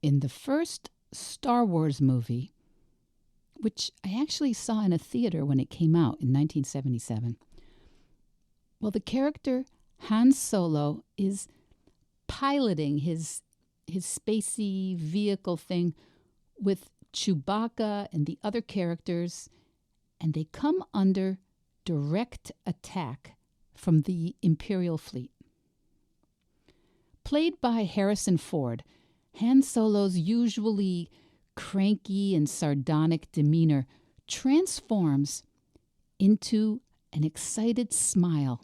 in the first Star Wars movie, which I actually saw in a theater when it came out in 1977, well, the character Han Solo is piloting his spacey vehicle thing with Chewbacca and the other characters, and they come under direct attack from the Imperial fleet. Played by Harrison Ford, Han Solo's usually cranky and sardonic demeanor transforms into an excited smile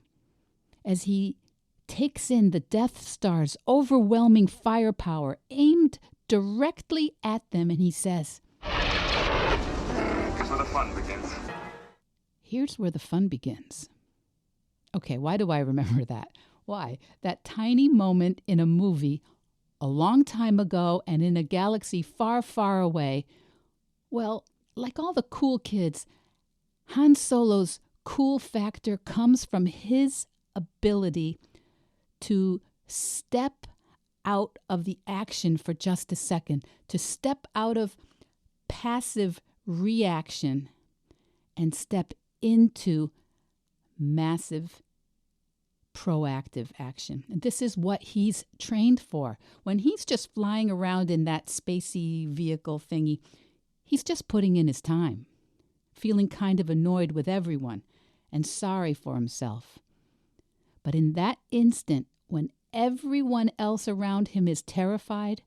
as he takes in the Death Star's overwhelming firepower aimed directly at them, and he says, "Here's where the fun begins." Here's where the fun begins. Okay, why do I remember that? Why? That tiny moment in a movie a long time ago and in a galaxy far, far away. Well, like all the cool kids, Han Solo's cool factor comes from his ability to step out of the action for just a second, to step out of passive reaction and step into massive proactive action. And this is what he's trained for. When he's just flying around in that spacey vehicle thingy, he's just putting in his time, feeling kind of annoyed with everyone and sorry for himself. But in that instant, when everyone else around him is terrified,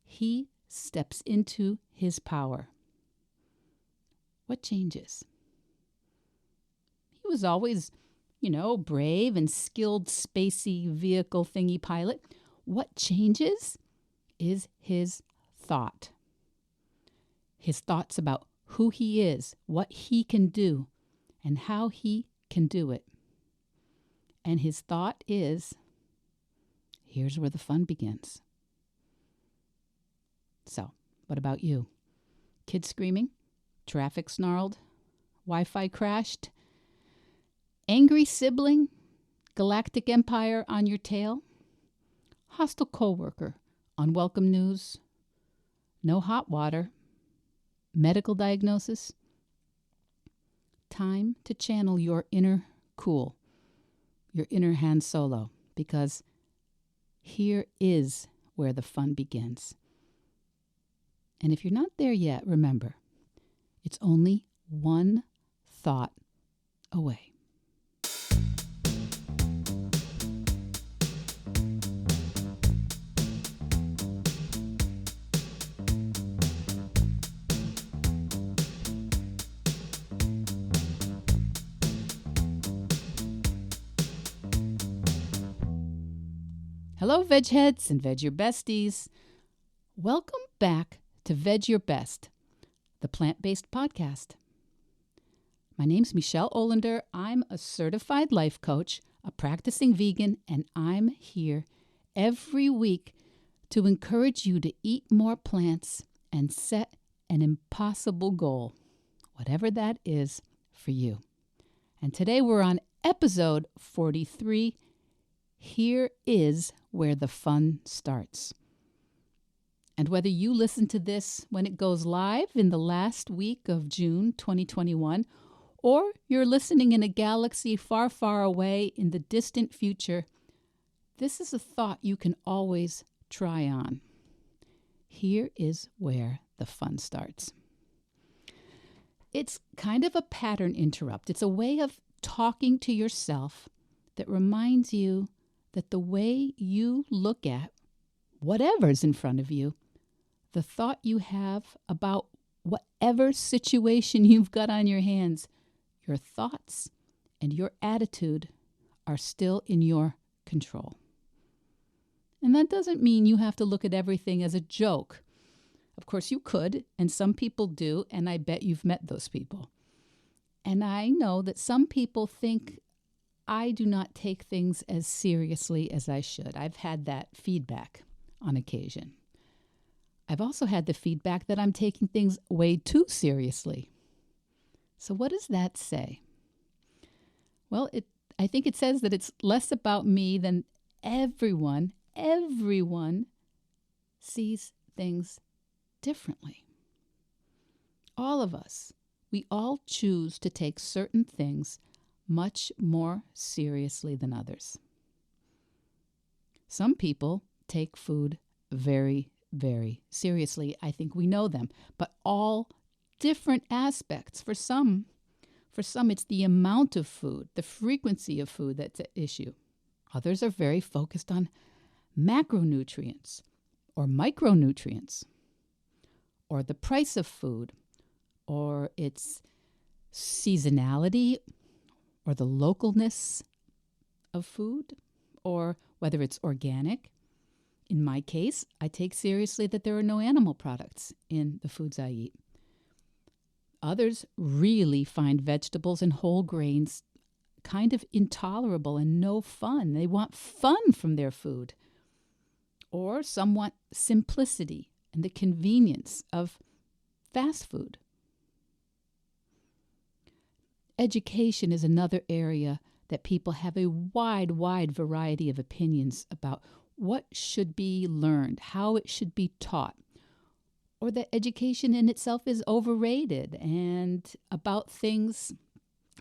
he steps into his power. What changes? He was always, brave and skilled spacey vehicle thingy pilot. What changes is his thought. His thoughts about who he is, what he can do, and how he can do it. And his thought is, here's where the fun begins. So, what about you? Kids screaming? Traffic snarled? Wi-Fi crashed? Angry sibling? Galactic empire on your tail? Hostile coworker? Unwelcome news? No hot water? Medical diagnosis? Time to channel your inner cool, your inner Han Solo, because here is where the fun begins. And if you're not there yet, remember, it's only one thought away. Hello, Vedge Heads and Vedge Your Besties. Welcome back to Vedge Your Best, the plant-based podcast. My name's Michele Olander. I'm a certified life coach, a practicing vegan, and I'm here every week to encourage you to eat more plants and set an impossible goal, whatever that is for you. And today we're on episode 43. Here is where the fun starts. And whether you listen to this when it goes live in the last week of June 2021, or you're listening in a galaxy far, far away in the distant future, this is a thought you can always try on. Here is where the fun starts. It's kind of a pattern interrupt. It's a way of talking to yourself that reminds you that the way you look at whatever's in front of you, the thought you have about whatever situation you've got on your hands, your thoughts and your attitude are still in your control. And that doesn't mean you have to look at everything as a joke. Of course you could, and some people do, and I bet you've met those people. And I know that some people think I do not take things as seriously as I should. I've had that feedback on occasion. I've also had the feedback that I'm taking things way too seriously. So what does that say? Well, I think it says that it's less about me than everyone sees things differently. All of us, we all choose to take certain things much more seriously than others. Some people take food very, very seriously. I think we know them, but all different aspects. For some, it's the amount of food, the frequency of food that's at issue. Others are very focused on macronutrients or micronutrients, or the price of food, or its seasonality, or the localness of food, or whether it's organic. In my case, I take seriously that there are no animal products in the foods I eat. Others really find vegetables and whole grains kind of intolerable and no fun. They want fun from their food. Or some want simplicity and the convenience of fast food. Education is another area that people have a wide variety of opinions about what should be learned, how it should be taught, or that education in itself is overrated and about things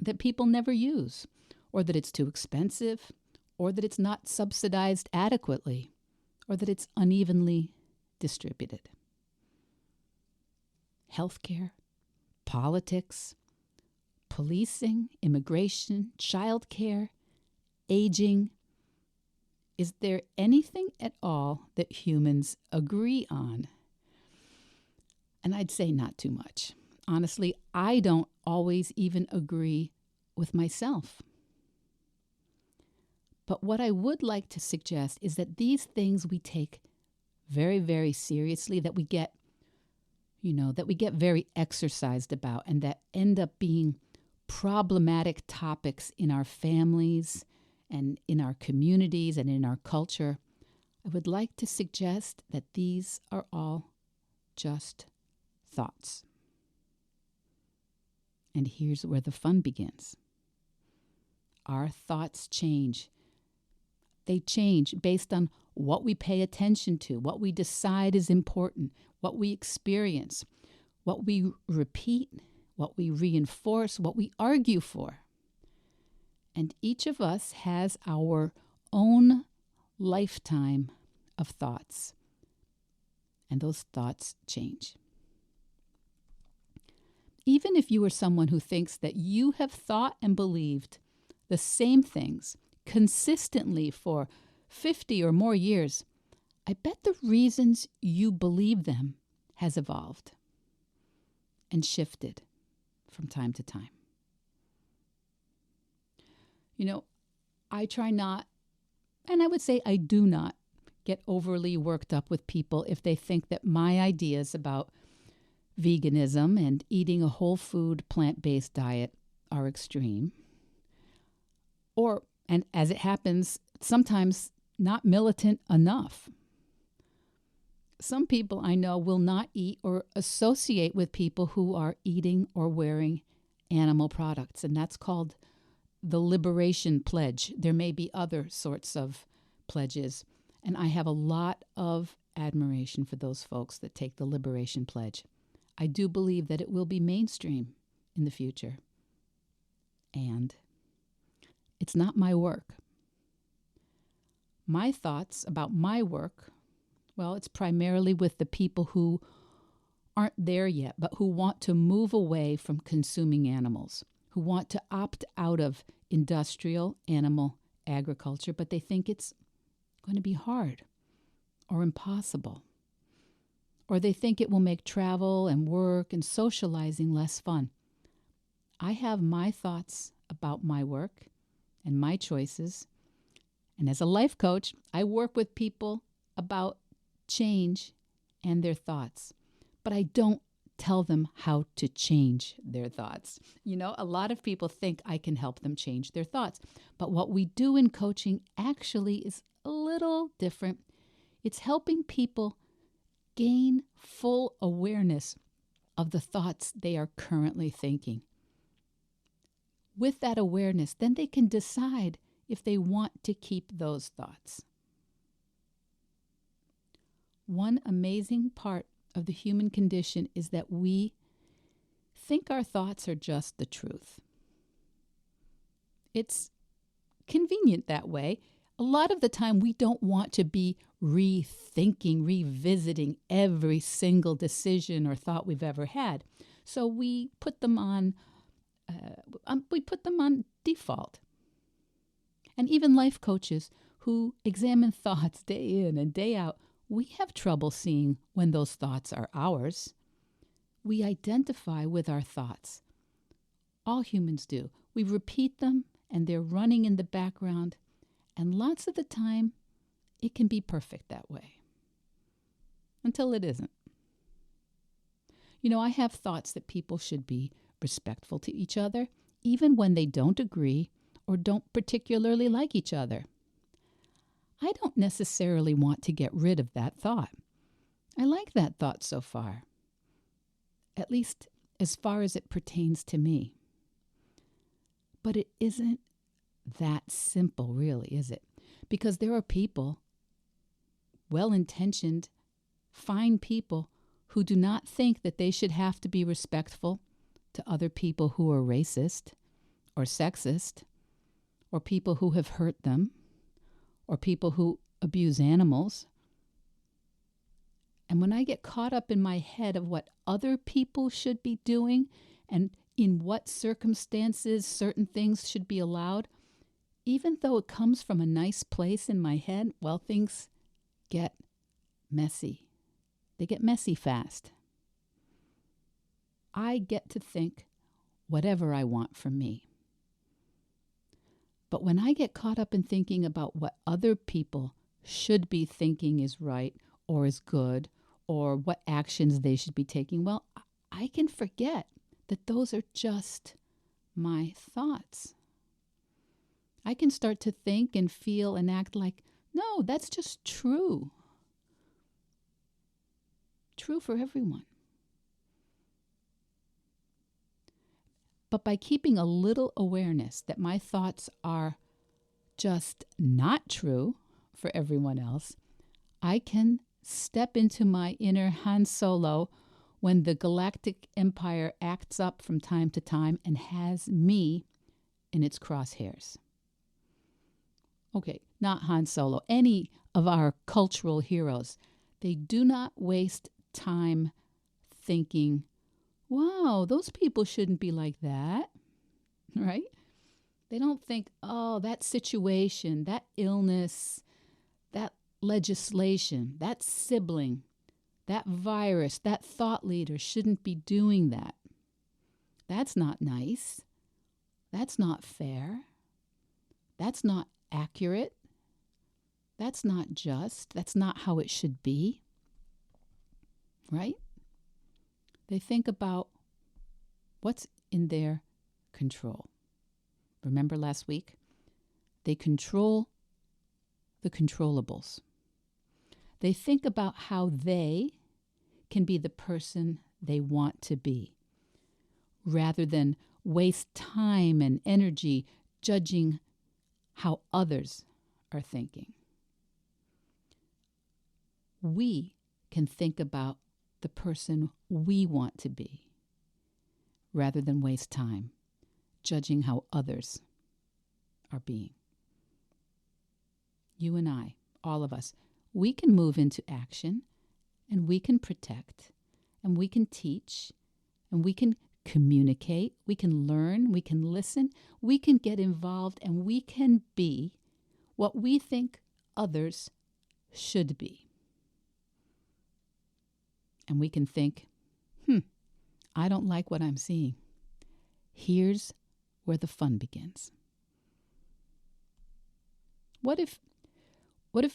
that people never use, or that it's too expensive, or that it's not subsidized adequately, or that it's unevenly distributed. Healthcare, politics, policing, immigration, childcare, aging. Is there anything at all that humans agree on? And I'd say not too much. Honestly, I don't always even agree with myself. But what I would like to suggest is that these things we take very, very seriously, that we get very exercised about, and that end up being problematic topics in our families and in our communities and in our culture, I would like to suggest that these are all just thoughts. And here's where the fun begins. Our thoughts change. They change based on what we pay attention to, what we decide is important, what we experience, what we repeat, what we reinforce, what we argue for. And each of us has our own lifetime of thoughts. And those thoughts change. Even if you are someone who thinks that you have thought and believed the same things consistently for 50 or more years, I bet the reasons you believe them has evolved and shifted from time to time. I try not, and I would say I do not, get overly worked up with people if they think that my ideas about veganism and eating a whole food plant-based diet are extreme. And as it happens, sometimes not militant enough. Some people I know will not eat or associate with people who are eating or wearing animal products, and that's called the Liberation Pledge. There may be other sorts of pledges, and I have a lot of admiration for those folks that take the Liberation Pledge. I do believe that it will be mainstream in the future. And it's not my work. My thoughts about my work, well, it's primarily with the people who aren't there yet, but who want to move away from consuming animals, who want to opt out of industrial animal agriculture, but they think it's going to be hard or impossible. Or they think it will make travel and work and socializing less fun. I have my thoughts about my work and my choices. And as a life coach, I work with people about change and their thoughts. But I don't tell them how to change their thoughts. A lot of people think I can help them change their thoughts. But what we do in coaching actually is a little different. It's helping people gain full awareness of the thoughts they are currently thinking. With that awareness, then they can decide if they want to keep those thoughts. One amazing part of the human condition is that we think our thoughts are just the truth. It's convenient that way. A lot of the time, we don't want to be rethinking, revisiting every single decision or thought we've ever had. So we put them on default. And even life coaches who examine thoughts day in and day out, we have trouble seeing when those thoughts are ours. We identify with our thoughts. All humans do. We repeat them, and they're running in the background. And lots of the time, it can be perfect that way. Until it isn't. You know, I have thoughts that people should be respectful to each other, even when they don't agree or don't particularly like each other. I don't necessarily want to get rid of that thought. I like that thought so far, at least as far as it pertains to me. But it isn't that simple, really, is it? Because there are people, well-intentioned, fine people, who do not think that they should have to be respectful to other people who are racist or sexist or people who have hurt them or people who abuse animals. And when I get caught up in my head of what other people should be doing and in what circumstances certain things should be allowed, even though it comes from a nice place in my head, well, things get messy. They get messy fast. I get to think whatever I want from me. But when I get caught up in thinking about what other people should be thinking is right or is good or what actions they should be taking, well, I can forget that those are just my thoughts. I can start to think and feel and act like, no, that's just true. True for everyone. But by keeping a little awareness that my thoughts are just not true for everyone else, I can step into my inner Han Solo when the galactic empire acts up from time to time and has me in its crosshairs. Okay, not Han Solo. Any of our cultural heroes, they do not waste time thinking, wow, those people shouldn't be like that, right? They don't think, oh, that situation, that illness, that legislation, that sibling, that virus, that thought leader shouldn't be doing that. That's not nice. That's not fair. That's not accurate. That's not just. That's not how it should be. Right? They think about what's in their control. Remember last week? They control the controllables. They think about how they can be the person they want to be, rather than waste time and energy judging how others are thinking. We can think about the person we want to be, rather than waste time judging how others are being. You and I, all of us, we can move into action, and we can protect, and we can teach, and we can communicate, we can learn, we can listen, we can get involved, and we can be what we think others should be. And we can think, I don't like what I'm seeing. Here's where the fun begins. What if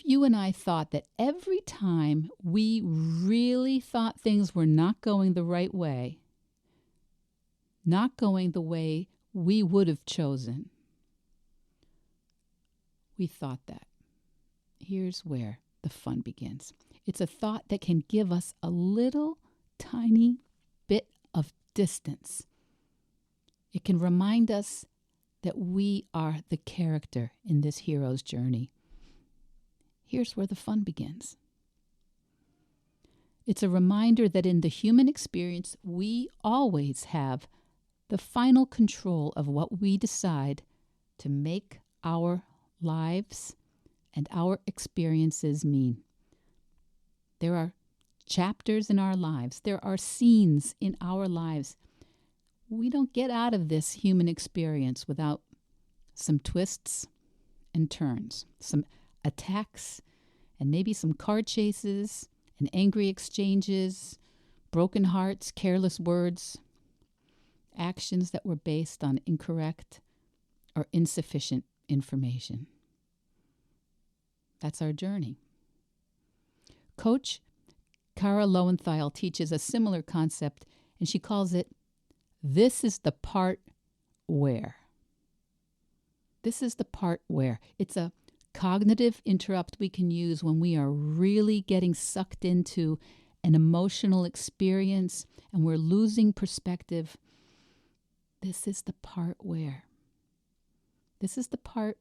you and I thought that every time we really thought things were not going the right way, not going the way we would have chosen, we thought that. Here's where the fun begins. It's a thought that can give us a little tiny bit of distance. It can remind us that we are the character in this hero's journey. Here's where the fun begins. It's a reminder that in the human experience, we always have the final control of what we decide to make our lives and our experiences mean. There are chapters in our lives. There are scenes in our lives. We don't get out of this human experience without some twists and turns, some attacks, and maybe some car chases and angry exchanges, broken hearts, careless words, actions that were based on incorrect or insufficient information. That's our journey. Coach Kara Lowenthal teaches a similar concept, and she calls it, this is the part where. This is the part where. It's a cognitive interrupt we can use when we are really getting sucked into an emotional experience and we're losing perspective. This is the part where. This is the part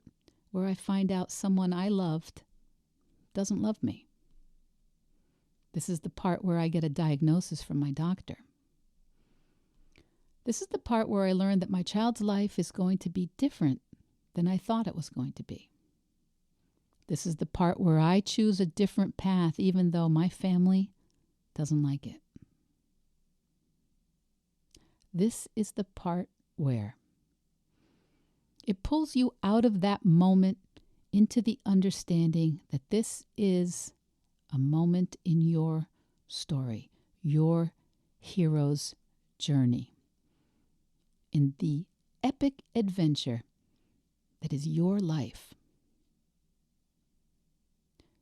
where I find out someone I loved doesn't love me. This is the part where I get a diagnosis from my doctor. This is the part where I learned that my child's life is going to be different than I thought it was going to be. This is the part where I choose a different path even though my family doesn't like it. This is the part where. It pulls you out of that moment into the understanding that this is a moment in your story, your hero's journey, in the epic adventure that is your life.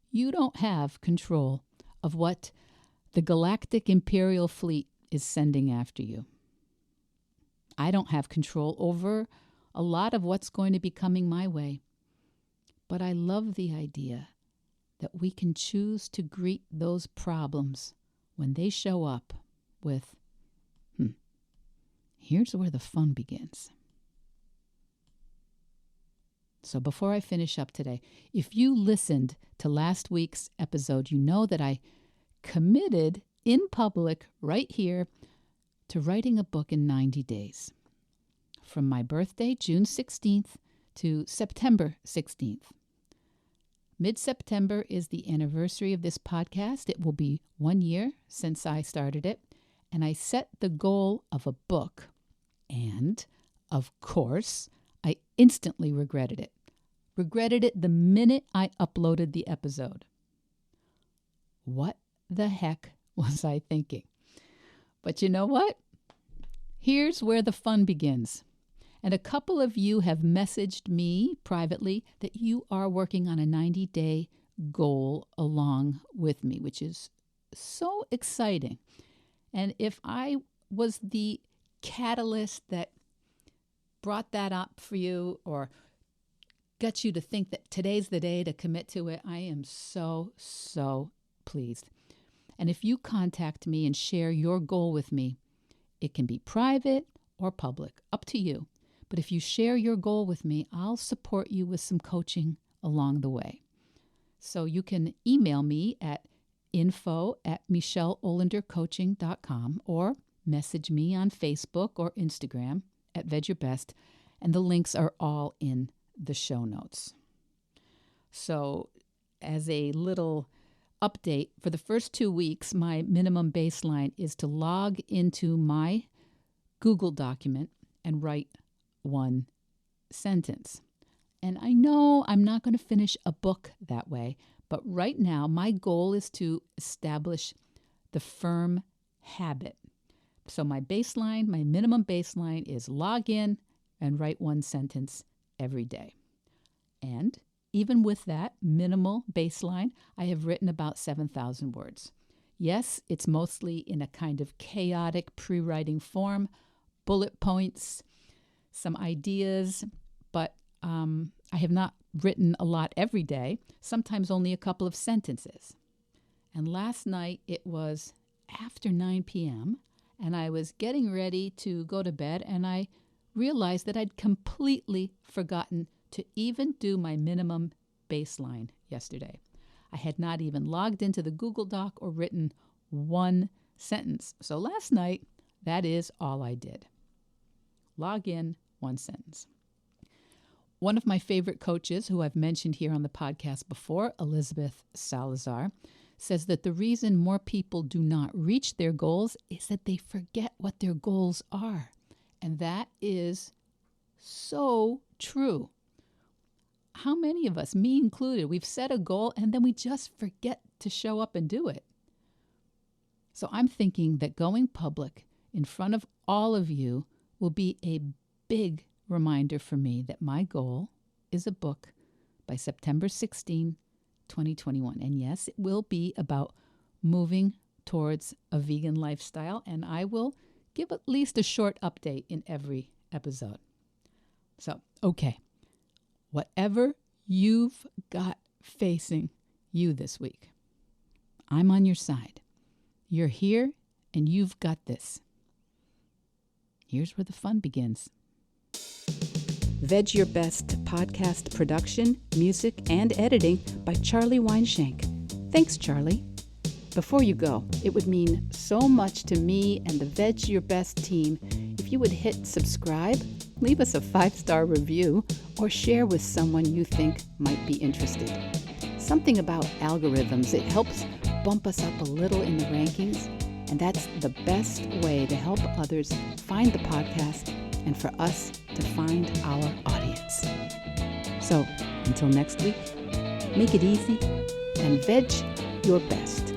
You don't have control of what the galactic imperial fleet is sending after you. I don't have control over a lot of what's going to be coming my way. But I love the idea that we can choose to greet those problems when they show up with, here's where the fun begins. So before I finish up today, if you listened to last week's episode, you know that I committed in public right here to writing a book in 90 days. From my birthday, June 16th, to September 16th. Mid-September is the anniversary of this podcast. It will be 1 year since I started it, and I set the goal of a book. And, of course, I instantly regretted it. Regretted it the minute I uploaded the episode. What the heck was I thinking? But you know what? Here's where the fun begins. And a couple of you have messaged me privately that you are working on a 90-day goal along with me, which is so exciting. And if I was the catalyst that brought that up for you or got you to think that today's the day to commit to it, I am so, so pleased. And if you contact me and share your goal with me, it can be private or public, up to you. But if you share your goal with me, I'll support you with some coaching along the way. So you can email me at info@micheleolendercoaching.com or message me on Facebook or Instagram at Vedge Your Best, and the links are all in the show notes. So as a little update, for the first 2 weeks, my minimum baseline is to log into my Google document and write one sentence. And I know I'm not going to finish a book that way, but right now my goal is to establish the firm habit. So my baseline, my minimum baseline is log in and write one sentence every day. And even with that minimal baseline, I have written about 7,000 words. Yes, it's mostly in a kind of chaotic pre-writing form, bullet points, some ideas, but I have not written a lot every day, sometimes only a couple of sentences. And last night it was after 9 p.m. and I was getting ready to go to bed, and I realized that I'd completely forgotten to even do my minimum baseline yesterday. I had not even logged into the Google Doc or written one sentence. So last night, that is all I did. Log in, one sentence. One of my favorite coaches, who I've mentioned here on the podcast before, Elizabeth Salazar, says that the reason more people do not reach their goals is that they forget what their goals are. And that is so true. How many of us, me included, we've set a goal and then we just forget to show up and do it? So I'm thinking that going public in front of all of you will be a big reminder for me that my goal is a book by September 16, 2021. And yes, it will be about moving towards a vegan lifestyle, and I will give at least a short update in every episode. So, okay, whatever you've got facing you this week, I'm on your side. You're here and you've got this. Here's where the fun begins. Vedge Your Best podcast production, music, and editing by Charlie Weinshank. Thanks, Charlie. Before you go, it would mean so much to me and the Vedge Your Best team if you would hit subscribe, leave us a 5-star review, or share with someone you think might be interested. Something about algorithms, it helps bump us up a little in the rankings, and that's the best way to help others find the podcast and for us to find our audience. So, until next week, make it easy and veg your best.